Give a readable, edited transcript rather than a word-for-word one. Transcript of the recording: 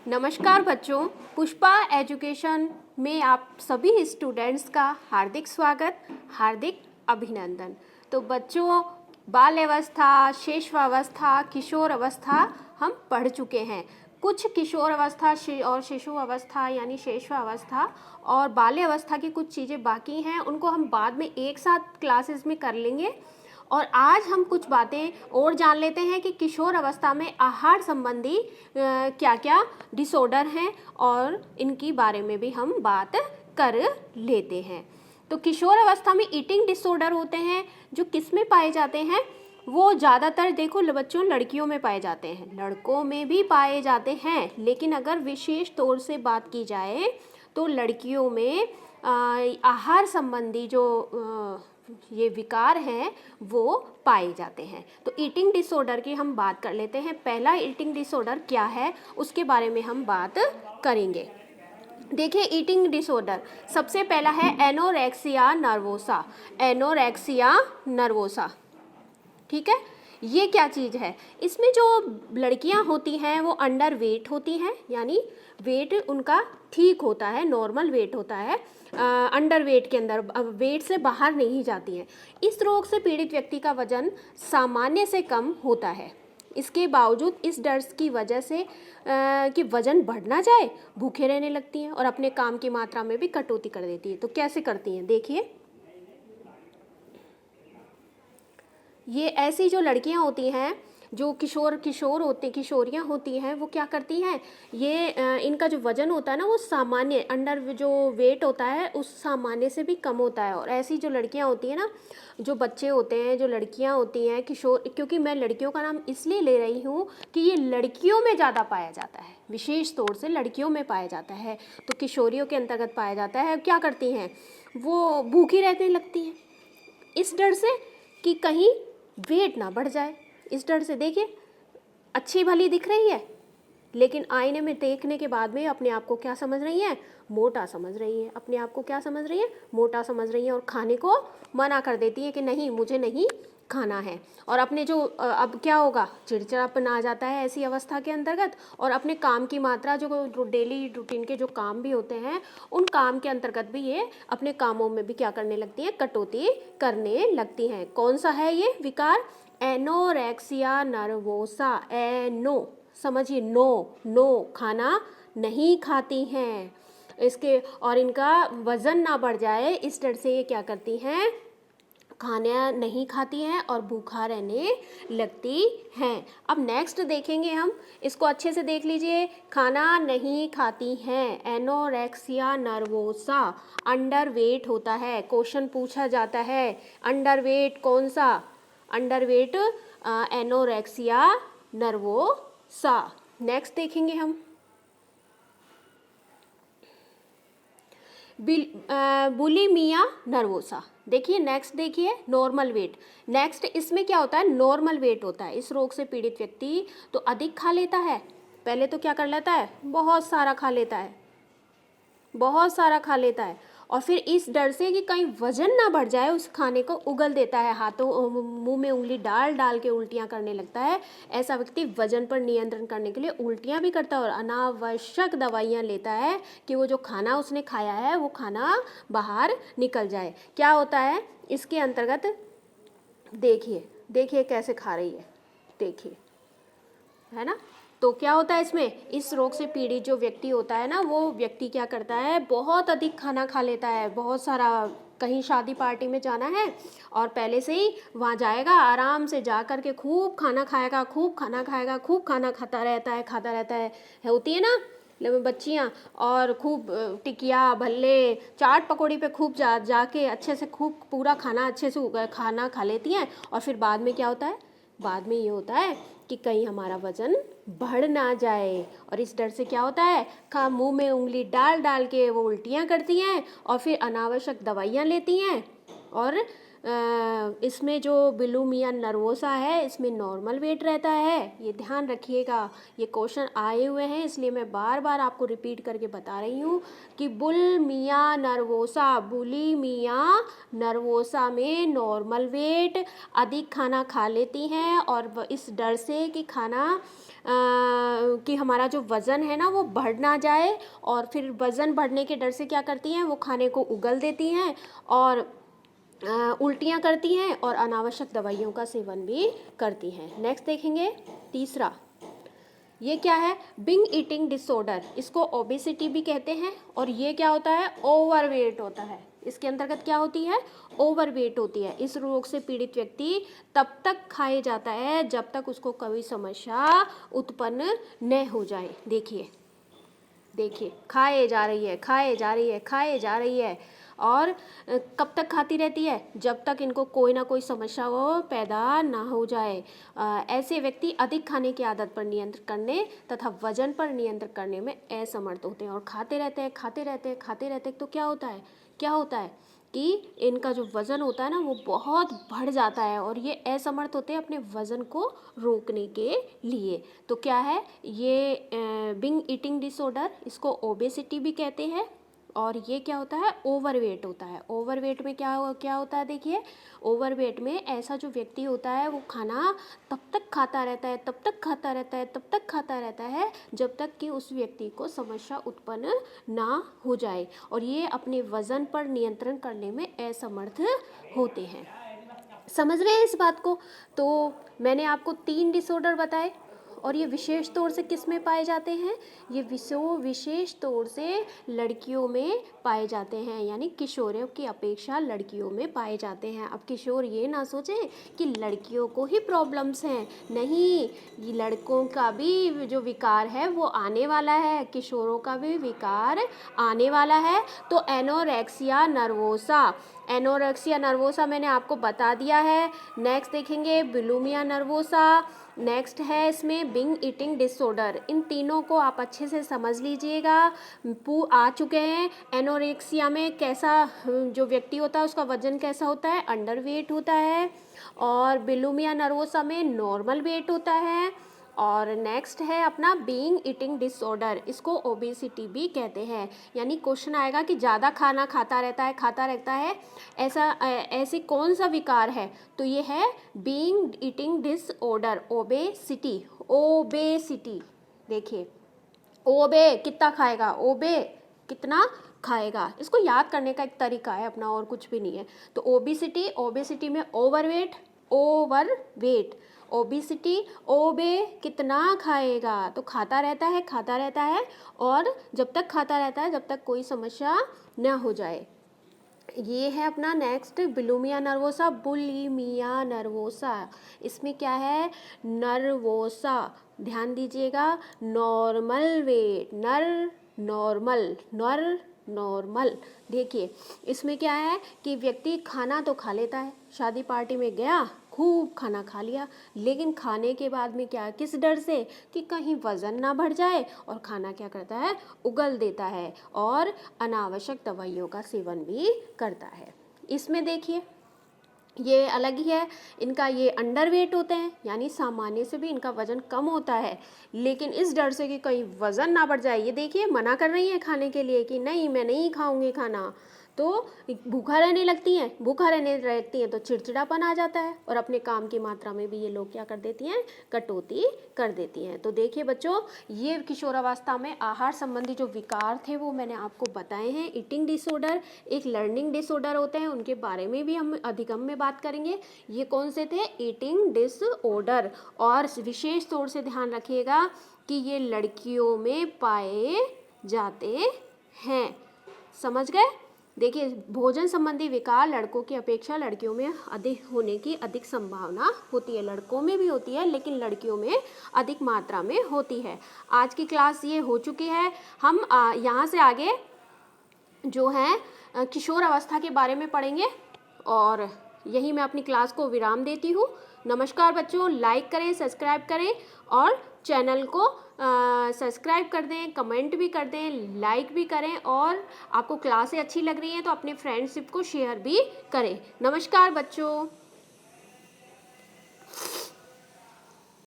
नमस्कार बच्चों, पुष्पा एजुकेशन में आप सभी स्टूडेंट्स का हार्दिक स्वागत, हार्दिक अभिनंदन। तो बच्चों, बाल अवस्था, शैशवावस्था, किशोर अवस्था हम पढ़ चुके हैं। कुछ किशोर अवस्था और शिशु अवस्था यानी शैशवावस्था और बाल्य अवस्था की कुछ चीज़ें बाकी हैं, उनको हम बाद में एक साथ क्लासेस में कर लेंगे। और आज हम कुछ बातें और जान लेते हैं कि किशोर अवस्था में आहार संबंधी क्या क्या डिसऑर्डर हैं और इनकी बारे में भी हम बात कर लेते हैं। तो किशोर अवस्था में ईटिंग डिसऑर्डर होते हैं जो किस में पाए जाते हैं, वो ज़्यादातर देखो बच्चों लड़कियों में पाए जाते हैं, लड़कों में भी पाए जाते हैं, लेकिन अगर विशेष तौर से बात की जाए तो लड़कियों में आहार संबंधी जो ये विकार हैं वो पाए जाते हैं। तो ईटिंग डिसऑर्डर की हम बात कर लेते हैं। पहला ईटिंग डिसऑर्डर क्या है उसके बारे में हम बात करेंगे। देखिए, ईटिंग डिसऑर्डर सबसे पहला है एनोरेक्सिया नर्वोसा। एनोरेक्सिया नर्वोसा, ठीक है। ये क्या चीज़ है? इसमें जो लड़कियां होती हैं वो अंडर वेट होती हैं, यानी वेट उनका ठीक होता है, नॉर्मल वेट होता है, अंडर वेट के अंदर, वेट से बाहर नहीं जाती हैं। इस रोग से पीड़ित व्यक्ति का वजन सामान्य से कम होता है। इसके बावजूद इस डर की वजह से कि वजन बढ़ ना जाए, भूखे रहने लगती हैं और अपने काम की मात्रा में भी कटौती कर देती है। तो कैसे करती हैं, देखिए। ये ऐसी जो लड़कियां होती हैं, जो किशोरियां होती हैं, वो क्या करती हैं, ये इनका जो वजन होता है ना वो सामान्य अंडर जो वेट होता है उस सामान्य से भी कम होता है। और ऐसी जो लड़कियां होती हैं ना, जो बच्चे होते हैं, जो लड़कियां होती हैं किशोर, क्योंकि मैं लड़कियों का नाम इसलिए ले रही हूँ कि ये लड़कियों में ज़्यादा पाया जाता है, विशेष तौर से लड़कियों में पाया जाता है। तो किशोरियों के अंतर्गत पाया जाता है। क्या करती हैं, वो भूखी रहने लगती हैं इस डर से कि कहीं वेट ना बढ़ जाए। इस डर से, देखिए, अच्छी भली दिख रही है लेकिन आईने में देखने के बाद में अपने आप को क्या समझ रही है, मोटा समझ रही है। अपने आप को क्या समझ रही है, मोटा समझ रही है, और खाने को मना कर देती है कि नहीं, मुझे नहीं खाना है। और अपने जो अब क्या होगा, चिड़चिड़ापन आ जाता है ऐसी अवस्था के अंतर्गत। और अपने काम की मात्रा, जो डेली रूटीन के जो काम भी होते हैं, उन काम के अंतर्गत भी ये अपने कामों में भी क्या करने लगती हैं, कटौती करने लगती हैं। कौन सा है ये विकार? Anorexia nervosa. एनो, समझिए, नो, खाना नहीं खाती हैं इसके, और इनका वजन ना बढ़ जाए इस डर से ये क्या करती हैं, खाना नहीं खाती हैं और भूखा रहने लगती हैं। अब नेक्स्ट देखेंगे हम, इसको अच्छे से देख लीजिए। खाना नहीं खाती हैं, एनोरेक्सिया नर्वोसा, अंडर वेट होता है। क्वेश्चन पूछा जाता है, अंडर वेट कौन सा? Under weight anorexia nervosa. Next देखेंगे हम, बुलिमिया नर्वोसा। देखिए नेक्स्ट, देखिए नॉर्मल वेट। नेक्स्ट इसमें क्या होता है, नॉर्मल वेट होता है। इस रोग से पीड़ित व्यक्ति तो अधिक खा लेता है, पहले तो क्या कर लेता है, बहुत सारा खा लेता है, बहुत सारा खा लेता है, और फिर इस डर से कि कहीं वजन ना बढ़ जाए उस खाने को उगल देता है, हाथों मुंह में उंगली डाल डाल के उल्टियां करने लगता है। ऐसा व्यक्ति वजन पर नियंत्रण करने के लिए उल्टियां भी करता है और अनावश्यक दवाइयां लेता है कि वो जो खाना उसने खाया है वो खाना बाहर निकल जाए। क्या होता है इसके अंतर्गत, देखिए देखिए कैसे खा रही है, देखिए, है ना। तो क्या होता है इसमें, इस रोग से पीड़ित जो व्यक्ति होता है ना, वो व्यक्ति क्या करता है, बहुत अधिक खाना खा लेता है, बहुत सारा। कहीं शादी पार्टी में जाना है और पहले से ही वहाँ जाएगा, आराम से जा कर के खूब खाना खाएगा, खूब खाना खाएगा, खूब खाना खाता रहता है, होती है ना बच्चियाँ, और खूब टिकिया भल्ले चाट पकौड़ी पे खूब जाके अच्छे से खूब पूरा खाना अच्छे से खाना खा लेती हैं। और फिर बाद में क्या होता है, बाद में ये होता है कि कहीं हमारा वजन बढ़ ना जाए, और इस डर से क्या होता है, मुंह में उंगली डाल डाल के वो उल्टियाँ करती हैं और फिर अनावश्यक दवाइयाँ लेती हैं और इसमें जो बुलिमिया नर्वोसा है इसमें नॉर्मल वेट रहता है। ये ध्यान रखिएगा, ये क्वेश्चन आए हुए हैं इसलिए मैं बार बार आपको रिपीट करके बता रही हूँ कि बुलिमिया नर्वोसा में नॉर्मल वेट, अधिक खाना खा लेती हैं और इस डर से कि कि हमारा जो वज़न है ना वो बढ़ ना जाए, और फिर वज़न बढ़ने के डर से क्या करती हैं, वो खाने को उगल देती हैं और उल्टियाँ करती हैं और अनावश्यक दवाइयों का सेवन भी करती हैं। नेक्स्ट देखेंगे तीसरा, ये क्या है, बिंग ईटिंग डिसऑर्डर, इसको ओबेसिटी भी कहते हैं। और ये क्या होता है, ओवरवेट होता है। इसके अंतर्गत क्या होती है, ओवरवेट होती है। इस रोग से पीड़ित व्यक्ति तब तक खाए जाता है जब तक उसको कोई समस्या उत्पन्न न हो जाए। देखिए खाए जा रही है और कब तक खाती रहती है, जब तक इनको कोई ना कोई समस्या वो पैदा ना हो जाए। ऐसे व्यक्ति अधिक खाने की आदत पर नियंत्रण करने तथा वजन पर नियंत्रण करने में असमर्थ होते हैं और खाते रहते हैं। तो क्या होता है कि इनका जो वज़न होता है ना वो बहुत बढ़ जाता है और ये असमर्थ होते हैं अपने वज़न को रोकने के लिए। तो क्या है ये बिंग ईटिंग डिसऑर्डर, इसको ओबेसिटी भी कहते हैं। और ये क्या होता है, ओवरवेट होता है। ओवरवेट में क्या होता है, देखिए ओवरवेट में ऐसा जो व्यक्ति होता है वो खाना तब तक खाता रहता है जब तक कि उस व्यक्ति को समस्या उत्पन्न ना हो जाए और ये अपने वजन पर नियंत्रण करने में असमर्थ होते हैं। समझ रहे हैं इस बात को? तो मैंने आपको 3 डिसऑर्डर बताए और ये विशेष तौर से किस में पाए जाते हैं, ये विशेष तौर से लड़कियों में पाए जाते हैं, यानी किशोरियों की अपेक्षा लड़कियों में पाए जाते हैं। अब किशोर ये ना सोचें कि लड़कियों को ही प्रॉब्लम्स हैं, नहीं, ये लड़कों का भी जो विकार है वो आने वाला है, किशोरों का भी विकार आने वाला है। तो एनोरेक्सिया नर्वोसा मैंने आपको बता दिया है। नेक्स्ट देखेंगे बुलिमिया नर्वोसा, नेक्स्ट है इसमें बिंग ईटिंग डिसऑर्डर। इन तीनों को आप अच्छे से समझ लीजिएगा, आ चुके हैं। एनोरेक्सिया में कैसा जो व्यक्ति होता है उसका वजन कैसा होता है, अंडर वेट होता है, और बुलिमिया नर्वोसा में नॉर्मल वेट होता है। और नेक्स्ट है अपना बीइंग ईटिंग डिसऑर्डर, इसको ओबेसिटी भी कहते हैं। यानी क्वेश्चन आएगा कि ज़्यादा खाना खाता रहता है ऐसे कौन सा विकार है, तो ये है बीइंग ईटिंग डिसऑर्डर, ओबेसिटी। देखिए ओबे कितना खाएगा, इसको याद करने का एक तरीका है अपना, और कुछ भी नहीं है। तो ओबेसिटी में ओवरवेट, ओबेसिटी, कितना खाएगा, तो खाता रहता है और जब तक खाता रहता है जब तक कोई समस्या न हो जाए। ये है अपना नेक्स्ट बुलिमिया नर्वोसा। इसमें क्या है, नर्वोसा, ध्यान दीजिएगा, नॉर्मल वेट, नॉर्मल। देखिए इसमें क्या है कि व्यक्ति खाना तो खा लेता है, शादी पार्टी में गया, खूब खाना खा लिया, लेकिन खाने के बाद में क्या, किस डर से कि कहीं वज़न ना बढ़ जाए, और खाना क्या करता है, उगल देता है और अनावश्यक दवाइयों का सेवन भी करता है। इसमें देखिए ये अलग ही है, इनका ये अंडर वेट होते हैं, यानी सामान्य से भी इनका वजन कम होता है, लेकिन इस डर से कि कहीं वज़न ना बढ़ जाए, ये देखिए मना कर रही है खाने के लिए कि नहीं मैं नहीं खाऊंगी खाना, तो भूखा रहने लगती हैं तो चिड़चिड़ापन आ जाता है और अपने काम की मात्रा में भी ये लोग क्या कर देती हैं, कटौती कर देती हैं। तो देखिए बच्चों, ये किशोरावस्था में आहार संबंधी जो विकार थे वो मैंने आपको बताए हैं। ईटिंग डिसऑर्डर, एक लर्निंग डिसऑर्डर होते हैं, उनके बारे में भी हम अधिगम में बात करेंगे। ये कौन से थे, ईटिंग डिसऑर्डर, और विशेष तौर से ध्यान रखिएगा कि ये लड़कियों में पाए जाते हैं। समझ गए? देखिए भोजन संबंधी विकार लड़कों की अपेक्षा लड़कियों में अधिक होने की अधिक संभावना होती है, लड़कों में भी होती है लेकिन लड़कियों में अधिक मात्रा में होती है। आज की क्लास ये हो चुकी है। हम यहाँ से आगे जो है किशोर अवस्था के बारे में पढ़ेंगे और यही मैं अपनी क्लास को विराम देती हूँ। नमस्कार बच्चों, लाइक करें, सब्सक्राइब करें और चैनल को सब्सक्राइब कर दें, कमेंट भी कर दें, लाइक भी करें, और आपको क्लासें अच्छी लग रही हैं तो अपने फ्रेंडशिप को शेयर भी करें। नमस्कार बच्चों।